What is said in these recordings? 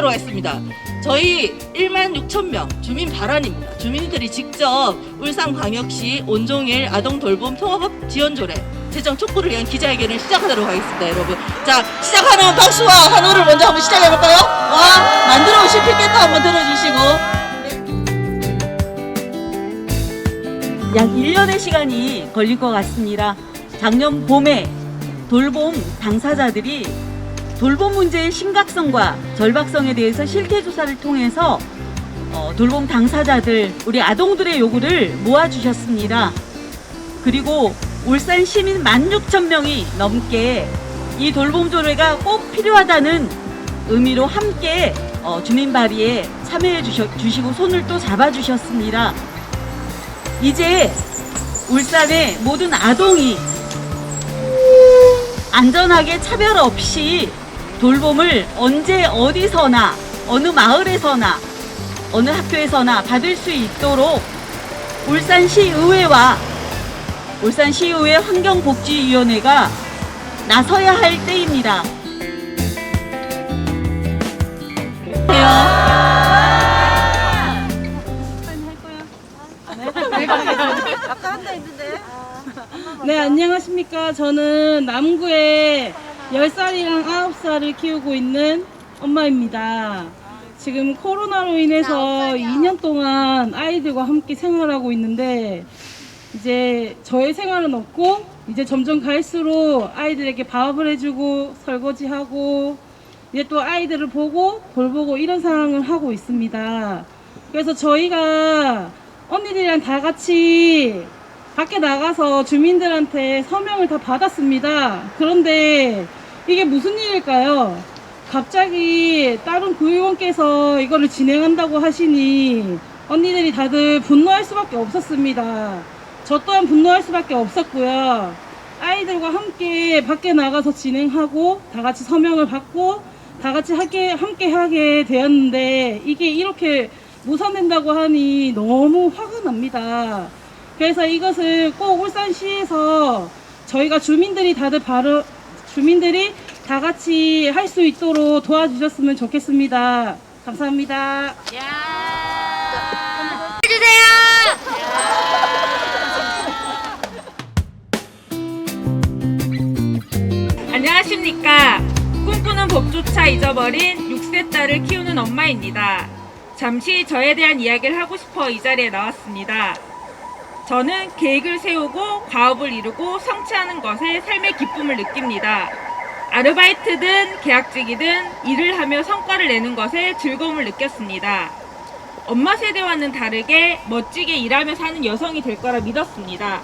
시작하도록 하겠습니다. 저희 16,000명 주민 발안입니다. 주민들이 직접 울산광역시 온종일 아동돌봄 통합업 지원조례 제정 촉구를 위한 기자회견을 시작하도록 하겠습니다, 여러분. 자, 시작하는 박수와 환호를 먼저 한번 시작해볼까요? 와, 만들어 오실 필겠다 한번 들어주시고. 약 1년의 시간이 걸릴 것 같습니다. 작년 봄에 돌봄 당사자들이 돌봄 문제의 심각성과 절박성에 대해서 실태조사를 통해서 돌봄 당사자들, 우리 아동들의 요구를 모아주셨습니다. 그리고 울산 시민 16,000명이 넘게 이 돌봄 조례가 꼭 필요하다는 의미로 함께 주민 발의에 참여해 주시고 손을 또 잡아주셨습니다. 이제 울산의 모든 아동이 안전하게 차별 없이 돌봄을 언제 어디서나 어느 마을에서나 어느 학교에서나 받을 수 있도록 울산시의회와 울산시의회 환경복지위원회가 나서야 할 때입니다. 네, 안녕하십니까. 저는 남구에 10살이랑 9살을 키우고 있는 엄마입니다. 지금 코로나로 인해서 2년 동안 아이들과 함께 생활하고 있는데 이제 저의 생활은 없고 이제 점점 갈수록 아이들에게 밥을 해주고 설거지하고 이제 또 아이들을 보고 돌보고 이런 상황을 하고 있습니다. 그래서 저희가 언니들이랑 다 같이 밖에 나가서 주민들한테 서명을 다 받았습니다. 그런데 이게 무슨 일일까요? 갑자기 다른 구의원께서 이거를 진행한다고 하시니 언니들이 다들 분노할 수밖에 없었습니다. 저 또한 분노할 수밖에 없었고요. 아이들과 함께 밖에 나가서 진행하고 다 같이 서명을 받고 다 같이 함께 하게 되었는데 이게 이렇게 무산된다고 하니 너무 화가 납니다. 그래서 이것을 꼭 울산시에서 저희가 주민들이 다 같이 할 수 있도록 도와주셨으면 좋겠습니다. 감사합니다. 안녕하십니까. 꿈꾸는 법조차 잊어버린 6세 딸을 키우는 엄마입니다. 잠시 저에 대한 이야기를 하고 싶어 이 자리에 나왔습니다. 저는 계획을 세우고 과업을 이루고 성취하는 것에 삶의 기쁨을 느낍니다. 아르바이트든 계약직이든 일을 하며 성과를 내는 것에 즐거움을 느꼈습니다. 엄마 세대와는 다르게 멋지게 일하며 사는 여성이 될 거라 믿었습니다.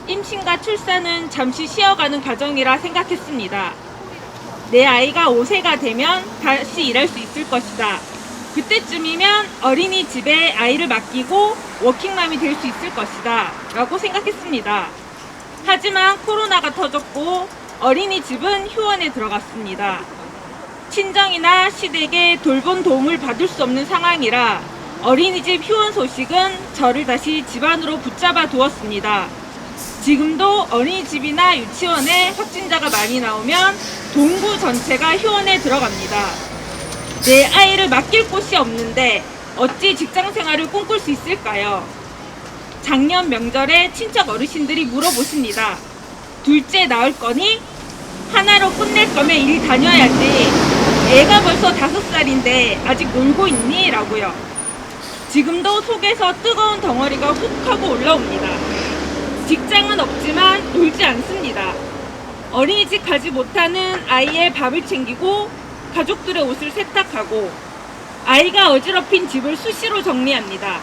임신과 출산은 잠시 쉬어가는 과정이라 생각했습니다. 내 아이가 5세가 되면 다시 일할 수 있을 것이다. 그때쯤이면 어린이집에 아이를 맡기고 워킹맘이 될 수 있을 것이다 라고 생각했습니다. 하지만 코로나가 터졌고 어린이집은 휴원에 들어갔습니다. 친정이나 시댁의 돌봄 도움을 받을 수 없는 상황이라 어린이집 휴원 소식은 저를 다시 집안으로 붙잡아 두었습니다. 지금도 어린이집이나 유치원에 확진자가 많이 나오면 동구 전체가 휴원에 들어갑니다. 내 아이를 맡길 곳이 없는데 어찌 직장 생활을 꿈꿀 수 있을까요? 작년 명절에 친척 어르신들이 물어보십니다. 둘째 낳을 거니? 하나로 끝낼 거면 일 다녀야지. 애가 벌써 5살인데 아직 놀고 있니? 라고요. 지금도 속에서 뜨거운 덩어리가 훅 하고 올라옵니다. 직장은 없지만 놀지 않습니다. 어린이집 가지 못하는 아이의 밥을 챙기고 가족들의 옷을 세탁하고 아이가 어지럽힌 집을 수시로 정리합니다.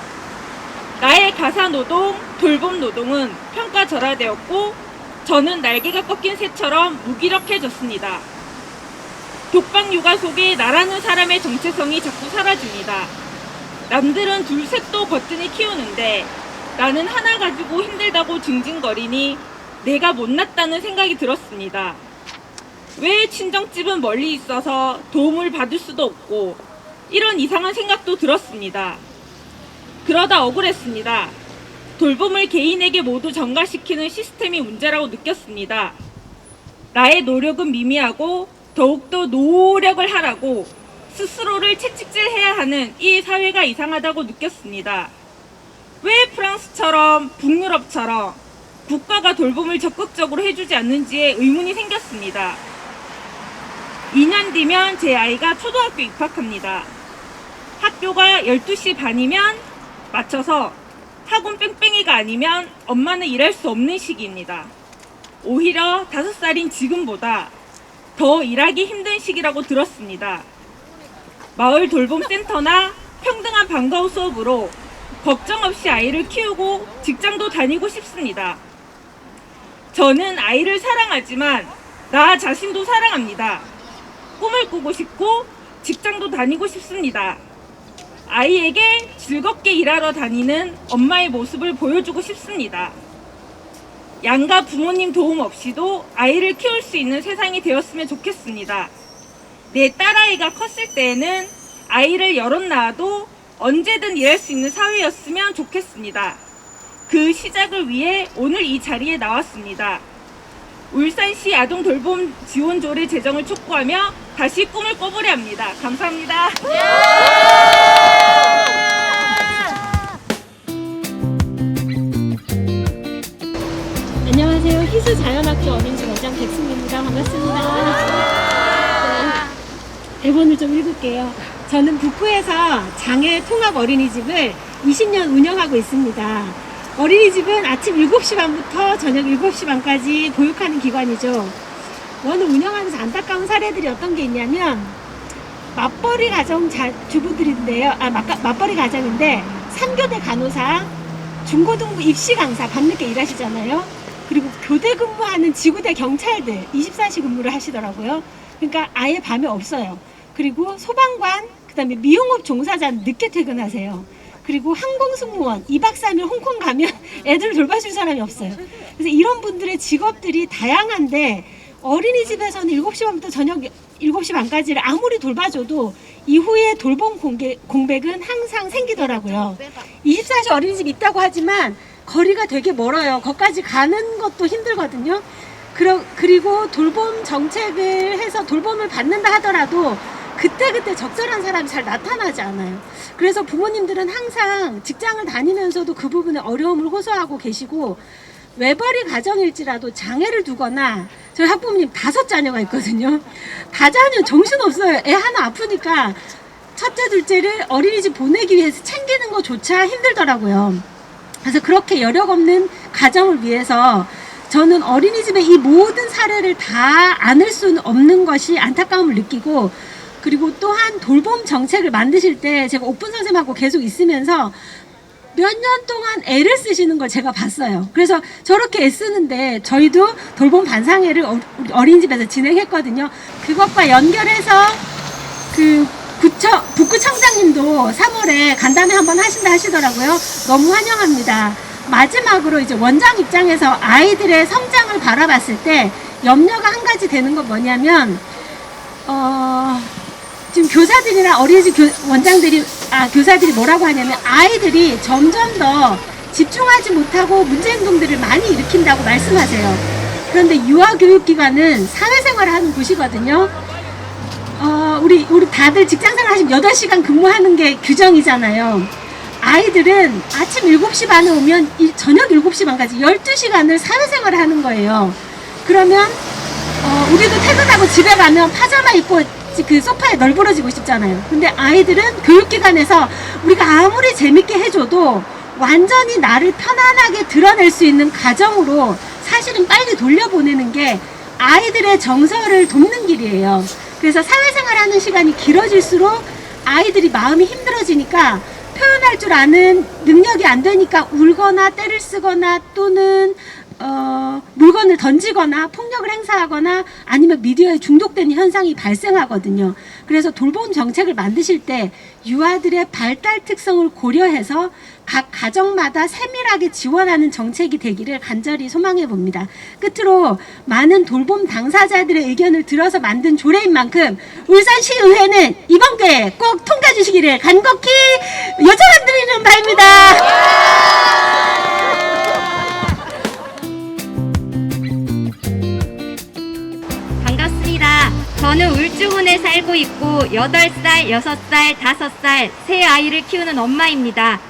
나의 가사노동, 돌봄 노동은 평가절하되었고 저는 날개가 꺾인 새처럼 무기력해졌습니다. 독박 육아 속에 나라는 사람의 정체성이 자꾸 사라집니다. 남들은 둘 셋도 거뜬히 키우는데 나는 하나 가지고 힘들다고 징징거리니 내가 못났다는 생각이 들었습니다. 왜 친정집은 멀리 있어서 도움을 받을 수도 없고 이런 이상한 생각도 들었습니다. 그러다 억울했습니다. 돌봄을 개인에게 모두 전가시키는 시스템이 문제라고 느꼈습니다. 나의 노력은 미미하고 더욱더 노력을 하라고 스스로를 채찍질해야 하는 이 사회가 이상하다고 느꼈습니다. 왜 프랑스처럼 북유럽처럼 국가가 돌봄을 적극적으로 해주지 않는지에 의문이 생겼습니다. 2년 뒤면 제 아이가 초등학교 입학합니다. 학교가 12시 반이면 맞춰서 학원 뺑뺑이가 아니면 엄마는 일할 수 없는 시기입니다. 오히려 5살인 지금보다 더 일하기 힘든 시기라고 들었습니다. 마을 돌봄센터나 평등한 방과 후 수업으로 걱정 없이 아이를 키우고 직장도 다니고 싶습니다. 저는 아이를 사랑하지만 나 자신도 사랑합니다. 꿈을 꾸고 싶고 직장도 다니고 싶습니다. 아이에게 즐겁게 일하러 다니는 엄마의 모습을 보여주고 싶습니다. 양가 부모님 도움 없이도 아이를 키울 수 있는 세상이 되었으면 좋겠습니다. 내 딸아이가 컸을 때에는 아이를 여럿 낳아도 언제든 일할 수 있는 사회였으면 좋겠습니다. 그 시작을 위해 오늘 이 자리에 나왔습니다. 울산시 아동돌봄 지원조례 제정을 촉구하며 다시 꿈을 꿔보려 합니다. 감사합니다. 안녕하세요. 희수자연학교 어린이집 원장 백승입니다. 반갑습니다. 네, 대본을 좀 읽을게요. 저는 북구에서 장애 통합 어린이집을 20년 운영하고 있습니다. 어린이집은 아침 7시 반부터 저녁 7시 반까지 보육하는 기관이죠. 오늘 운영하면서 안타까운 사례들이 어떤 게 있냐면 맞벌이 가정 주부들인데요. 맞벌이 가정인데 3교대 간호사, 중고등부 입시 강사 밤늦게 일하시잖아요. 그리고 교대 근무하는 지구대 경찰들 24시 근무를 하시더라고요. 그러니까 아예 밤에 없어요. 그리고 소방관, 그 다음에 미용업 종사자는 늦게 퇴근하세요. 그리고 항공승무원 2박 3일 홍콩 가면 애들 돌봐줄 사람이 없어요. 그래서 이런 분들의 직업들이 다양한데 어린이집에서는 7시 반부터 저녁 7시 반까지를 아무리 돌봐줘도 이후에 돌봄 공백은 항상 생기더라고요. 24시 어린이집 있다고 하지만 거리가 되게 멀어요. 거기까지 가는 것도 힘들거든요. 그리고 돌봄 정책을 해서 돌봄을 받는다 하더라도 그때그때 적절한 사람이 잘 나타나지 않아요. 그래서 부모님들은 항상 직장을 다니면서도 그 부분에 어려움을 호소하고 계시고 외벌이 가정일지라도 장애를 두거나 저희 학부모님 5자녀가 있거든요. 다자녀 정신없어요. 애 하나 아프니까 첫째 둘째를 어린이집 보내기 위해서 챙기는 것조차 힘들더라고요. 그래서 그렇게 여력 없는 가정을 위해서 저는 어린이집의 이 모든 사례를 다 안을 수는 없는 것이 안타까움을 느끼고 그리고 또한 돌봄 정책을 만드실 때 제가 오픈 선생님하고 계속 있으면서 몇 년 동안 애를 쓰시는 걸 제가 봤어요. 그래서 저렇게 애쓰는데 저희도 돌봄 반상회를 어린이집에서 진행했거든요. 그것과 연결해서 북구청장님도 3월에 간담회 한번 하신다 하시더라고요. 너무 환영합니다. 마지막으로 이제 원장 입장에서 아이들의 성장을 바라봤을 때 염려가 한 가지 되는 건 뭐냐면 지금 교사들이나 어린이집 교사들이 뭐라고 하냐면 아이들이 점점 더 집중하지 못하고 문제 행동들을 많이 일으킨다고 말씀하세요. 그런데 유아교육기관은 사회생활을 하는 곳이거든요. 우리 다들 직장생활 하시면 8시간 근무하는 게 규정이잖아요. 아이들은 아침 7시 반에 오면 저녁 7시 반까지 12시간을 사회생활을 하는 거예요. 그러면 우리도 퇴근하고 집에 가면 파자마 입고 그 소파에 널브러지고 싶잖아요. 근데 아이들은 교육기관에서 우리가 아무리 재밌게 해줘도 완전히 나를 편안하게 드러낼 수 있는 가정으로 사실은 빨리 돌려보내는 게 아이들의 정서를 돕는 길이에요. 그래서 사회생활하는 시간이 길어질수록 아이들이 마음이 힘들어지니까 표현할 줄 아는 능력이 안 되니까 울거나 때를 쓰거나 또는 물건을 던지거나 폭력을 행사하거나 아니면 미디어에 중독되는 현상이 발생하거든요. 그래서 돌봄 정책을 만드실 때 유아들의 발달 특성을 고려해서 각 가정마다 세밀하게 지원하는 정책이 되기를 간절히 소망해 봅니다. 끝으로 많은 돌봄 당사자들의 의견을 들어서 만든 조례인 만큼 울산시의회는 이번 기회에 꼭 통과해 주시기를 간곡히 요청드리는 바입니다. 반갑습니다. 저는 울진 백주군에 살고 있고 8살, 6살, 5살 세 아이를 키우는 엄마입니다.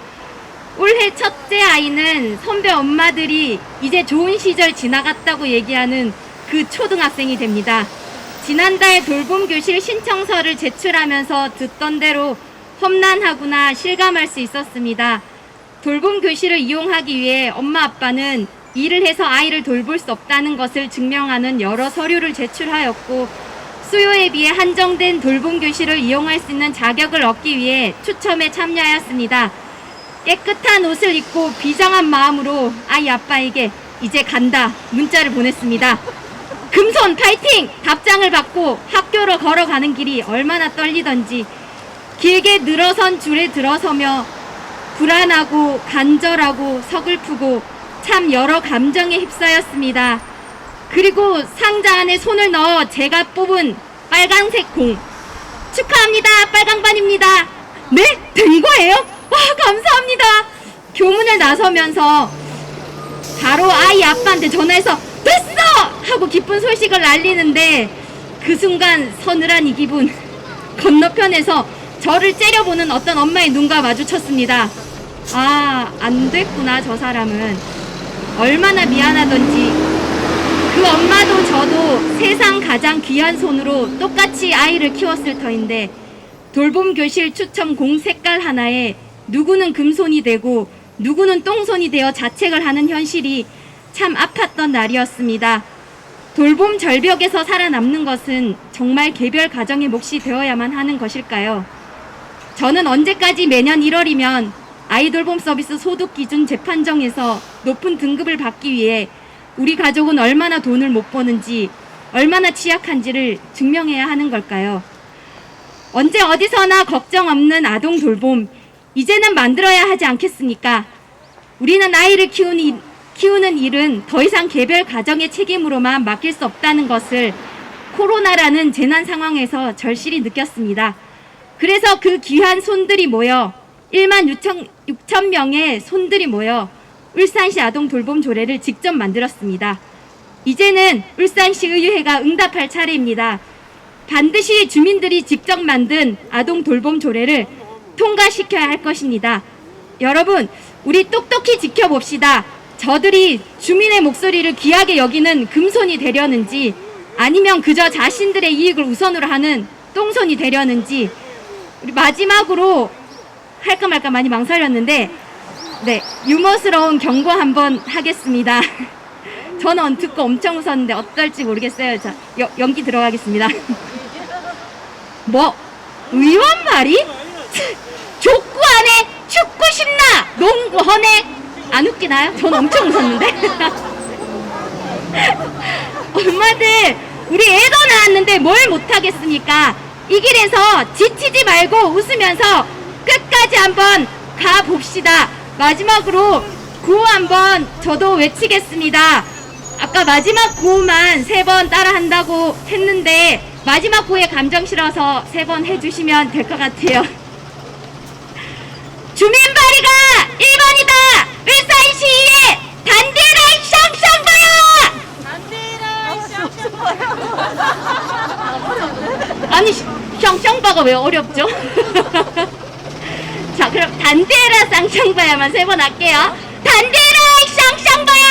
올해 첫째 아이는 선배 엄마들이 이제 좋은 시절 지나갔다고 얘기하는 그 초등학생이 됩니다. 지난달 돌봄교실 신청서를 제출하면서 듣던 대로 험난하구나 실감할 수 있었습니다. 돌봄교실을 이용하기 위해 엄마 아빠는 일을 해서 아이를 돌볼 수 없다는 것을 증명하는 여러 서류를 제출하였고, 수요에 비해 한정된 돌봄교실을 이용할 수 있는 자격을 얻기 위해 추첨에 참여하였습니다. 깨끗한 옷을 입고 비장한 마음으로 아이 아빠에게 이제 간다 문자를 보냈습니다. 금손 파이팅! 답장을 받고 학교로 걸어가는 길이 얼마나 떨리던지 길게 늘어선 줄에 들어서며 불안하고 간절하고 서글프고 참 여러 감정에 휩싸였습니다. 그리고 상자 안에 손을 넣어 제가 뽑은 빨간색 공. 축하합니다. 빨강반입니다. 네? 된 거예요? 와, 감사합니다. 교문을 나서면서 바로 아이 아빠한테 전화해서 됐어! 하고 기쁜 소식을 알리는데 그 순간 서늘한 이 기분, 건너편에서 저를 째려보는 어떤 엄마의 눈과 마주쳤습니다. 아, 안 됐구나 저 사람은. 얼마나 미안하던지. 그 엄마도 저도 세상 가장 귀한 손으로 똑같이 아이를 키웠을 터인데 돌봄교실 추첨 공 색깔 하나에 누구는 금손이 되고 누구는 똥손이 되어 자책을 하는 현실이 참 아팠던 날이었습니다. 돌봄 절벽에서 살아남는 것은 정말 개별 가정의 몫이 되어야만 하는 것일까요? 저는 언제까지 매년 1월이면 아이돌봄 서비스 소득 기준 재판정에서 높은 등급을 받기 위해 우리 가족은 얼마나 돈을 못 버는지, 얼마나 취약한지를 증명해야 하는 걸까요? 언제 어디서나 걱정 없는 아동 돌봄, 이제는 만들어야 하지 않겠습니까? 우리는 아이를 키우는 일은 더 이상 개별 가정의 책임으로만 맡길 수 없다는 것을 코로나라는 재난 상황에서 절실히 느꼈습니다. 그래서 그 귀한 손들이 모여 1만 6천 명의 손들이 모여 울산시 아동 돌봄 조례를 직접 만들었습니다. 이제는 울산시 의회가 응답할 차례입니다. 반드시 주민들이 직접 만든 아동 돌봄 조례를 통과시켜야 할 것입니다. 여러분, 우리 똑똑히 지켜봅시다. 저들이 주민의 목소리를 귀하게 여기는 금손이 되려는지 아니면 그저 자신들의 이익을 우선으로 하는 똥손이 되려는지. 우리 마지막으로 할까 말까 많이 망설였는데 네, 유머스러운 경고 한번 하겠습니다. 저는 듣고 엄청 웃었는데 어떨지 모르겠어요. 자, 연기 들어가겠습니다. 뭐? 의원 말이? 족구 하네, 축구 신나, 농구 허네. 안 웃기나요? 전 엄청 웃었는데. 엄마들, 우리 애도 낳았는데 뭘 못하겠습니까? 이 길에서 지치지 말고 웃으면서 끝까지 한번 가봅시다. 마지막으로 구호 한번 저도 외치겠습니다. 아까 마지막 구호만 3번 따라 한다고 했는데 마지막 구호에 감정 실어서 3번 해주시면 될 것 같아요. 주민발이가 1번이다. 울산시의회 단대라 샹샹바야. 아니 샹샹바가 왜 어렵죠? 자, 그럼 단대라 쌍쌍바야만 3번 할게요. 단대라 쌍쌍바야.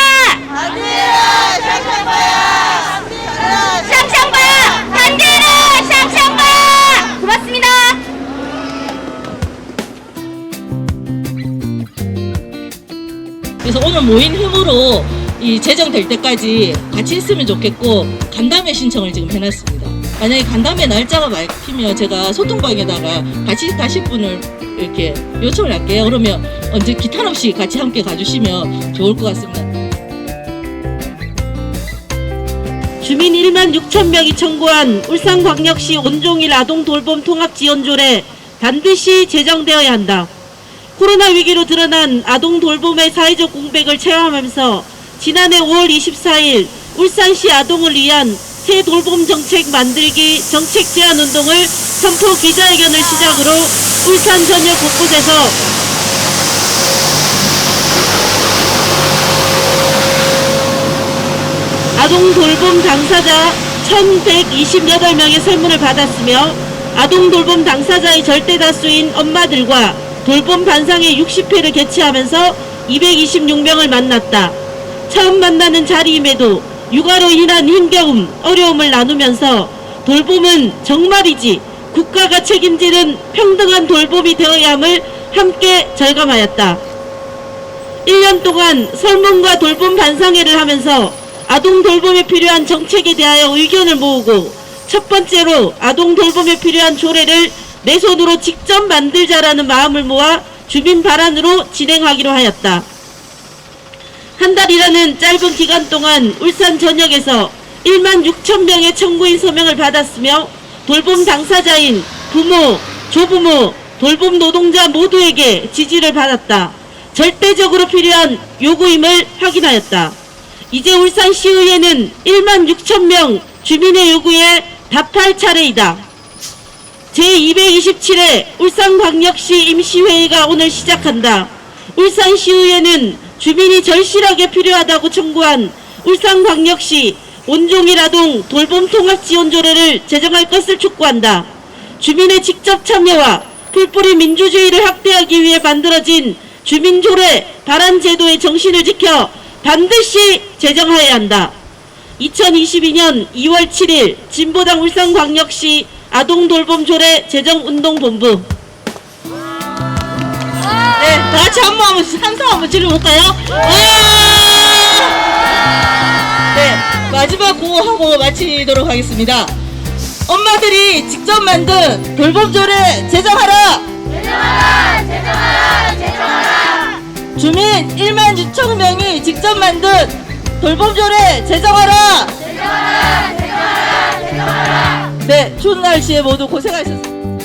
단대라 쌍쌍바야. 쌍쌍바야. 단대라 쌍쌍바야. 고맙습니다. 그래서 오늘 모인 힘으로 이 제정될 때까지 같이 있으면 좋겠고 간담회 신청을 지금 해놨습니다. 만약에 간담회 날짜가 막히면 제가 소통방에다가 같이 가실 분을 이렇게 요청을 할게요. 그러면 언제 기탄 없이 같이 함께 가주시면 좋을 것 같습니다. 주민 1만 6천 명이 청구한 울산광역시 온종일 아동돌봄 통합지원조례 반드시 제정되어야 한다. 코로나 위기로 드러난 아동돌봄의 사회적 공백을 체험하면서 지난해 5월 24일 울산시 아동을 위한 새 돌봄 정책 만들기 정책 제안 운동을 선포 기자회견을 시작으로 울산 전역 곳곳에서 아동 돌봄 당사자 1128명의 설문을 받았으며 아동 돌봄 당사자의 절대 다수인 엄마들과 돌봄 반상회 60회를 개최하면서 226명을 만났다. 처음 만나는 자리임에도 육아로 인한 힘겨움, 어려움을 나누면서 돌봄은 정말이지 국가가 책임지는 평등한 돌봄이 되어야 함을 함께 절감하였다. 1년 동안 설문과 돌봄 반상회를 하면서 아동 돌봄에 필요한 정책에 대하여 의견을 모으고 첫 번째로 아동 돌봄에 필요한 조례를 내 손으로 직접 만들자라는 마음을 모아 주민 발안으로 진행하기로 하였다. 한 달이라는 짧은 기간 동안 울산 전역에서 16,000명의 청구인 서명을 받았으며 돌봄 당사자인 부모, 조부모, 돌봄 노동자 모두에게 지지를 받았다. 절대적으로 필요한 요구임을 확인하였다. 이제 울산시의회는 16,000명 주민의 요구에 답할 차례이다. 제227회 울산광역시 임시회의가 오늘 시작한다. 울산시의회는 주민이 절실하게 필요하다고 청구한 울산광역시 온종일 아동 돌봄 통합 지원조례를 제정할 것을 촉구한다. 주민의 직접 참여와 풀뿌리 민주주의를 확대하기 위해 만들어진 주민조례 발안 제도의 정신을 지켜 반드시 제정하여야 한다. 2022년 2월 7일 진보당 울산광역시 아동돌봄조례 제정운동본부. 네, 다 같이 한번 함성 한번 질러볼까요? 네, 마지막 구호하고 마치도록 하겠습니다. 엄마들이 직접 만든 돌봄조례 제정하라! 제정하라! 주민 16,000명이 직접 만든 돌봄조례 제정하라! 제정하라! 네, 추운 날씨에 모두 고생하셨습니다.